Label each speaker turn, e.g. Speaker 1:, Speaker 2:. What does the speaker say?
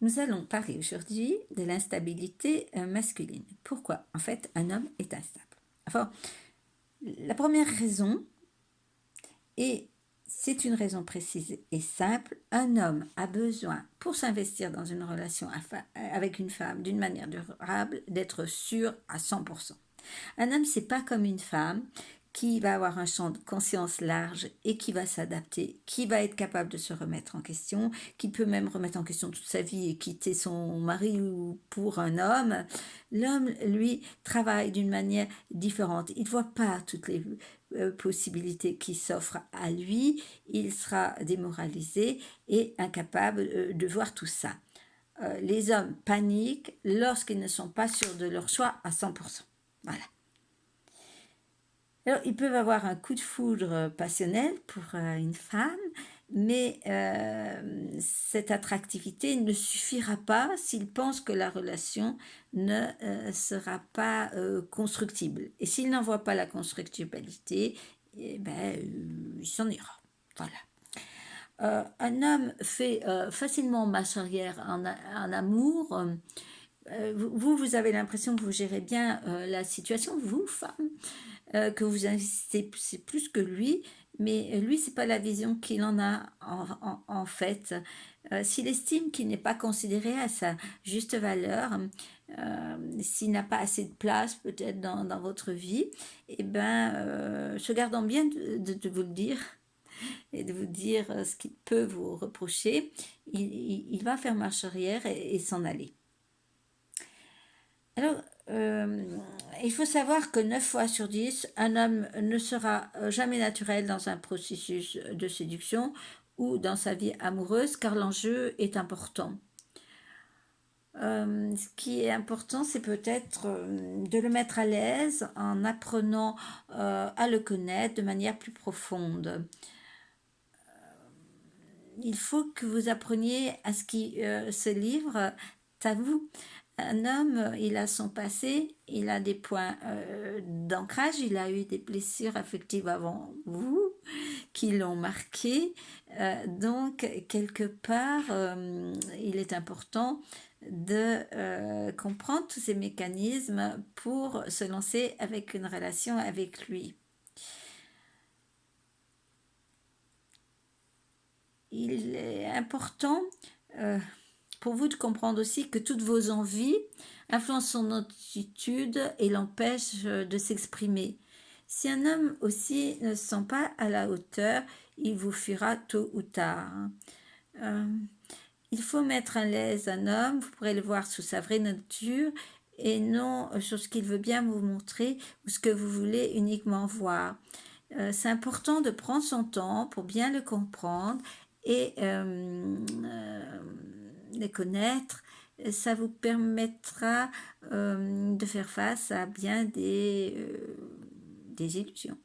Speaker 1: Nous allons parler aujourd'hui de l'instabilité masculine. Pourquoi? En fait, un homme est instable. Enfin, la première raison, et c'est une raison précise et simple, un homme a besoin, pour s'investir dans une relation avec une femme d'une manière durable, d'être sûr à 100%. Un homme, c'est pas comme une femme qui va avoir un champ de conscience large et qui va s'adapter, qui va être capable de se remettre en question, qui peut même remettre en question toute sa vie et quitter son mari ou pour un homme. L'homme, lui, travaille d'une manière différente. Il ne voit pas toutes les possibilités qui s'offrent à lui. Il sera démoralisé et incapable de voir tout ça. Les hommes paniquent lorsqu'ils ne sont pas sûrs de leur choix à 100%. Voilà. Alors, ils peuvent avoir un coup de foudre passionnel pour une femme, mais cette attractivité ne suffira pas s'ils pensent que la relation ne sera pas constructible. Et s'ils n'en voient pas la constructibilité, eh ben, il s'en ira. Voilà. Un homme fait facilement marche arrière en amour. Vous avez l'impression que vous gérez bien la situation, vous, femme, que vous investissez plus que lui, mais lui, c'est pas la vision qu'il en a en fait. S'il estime qu'il n'est pas considéré à sa juste valeur, s'il n'a pas assez de place peut-être dans votre vie, eh ben, se gardant bien de vous le dire et de vous dire ce qu'il peut vous reprocher, il va faire marche arrière et s'en aller. Alors, il faut savoir que 9 fois sur 10, un homme ne sera jamais naturel dans un processus de séduction ou dans sa vie amoureuse, car l'enjeu est important. Ce qui est important, c'est peut-être de le mettre à l'aise en apprenant à le connaître de manière plus profonde. Il faut que vous appreniez à ce qui se livre à vous. Un homme, il a son passé, il a des points d'ancrage, il a eu des blessures affectives avant vous qui l'ont marqué. Donc, quelque part, il est important de comprendre tous ces mécanismes pour se lancer avec une relation avec lui. Il est important pour vous de comprendre aussi que toutes vos envies influencent son attitude et l'empêchent de s'exprimer. Si un homme aussi ne se sent pas à la hauteur, il vous fuira tôt ou tard. Il faut mettre à l'aise un homme, vous pourrez le voir sous sa vraie nature et non sur ce qu'il veut bien vous montrer ou ce que vous voulez uniquement voir. C'est important de prendre son temps pour bien le comprendre et les connaître. Ça vous permettra de faire face à bien des illusions.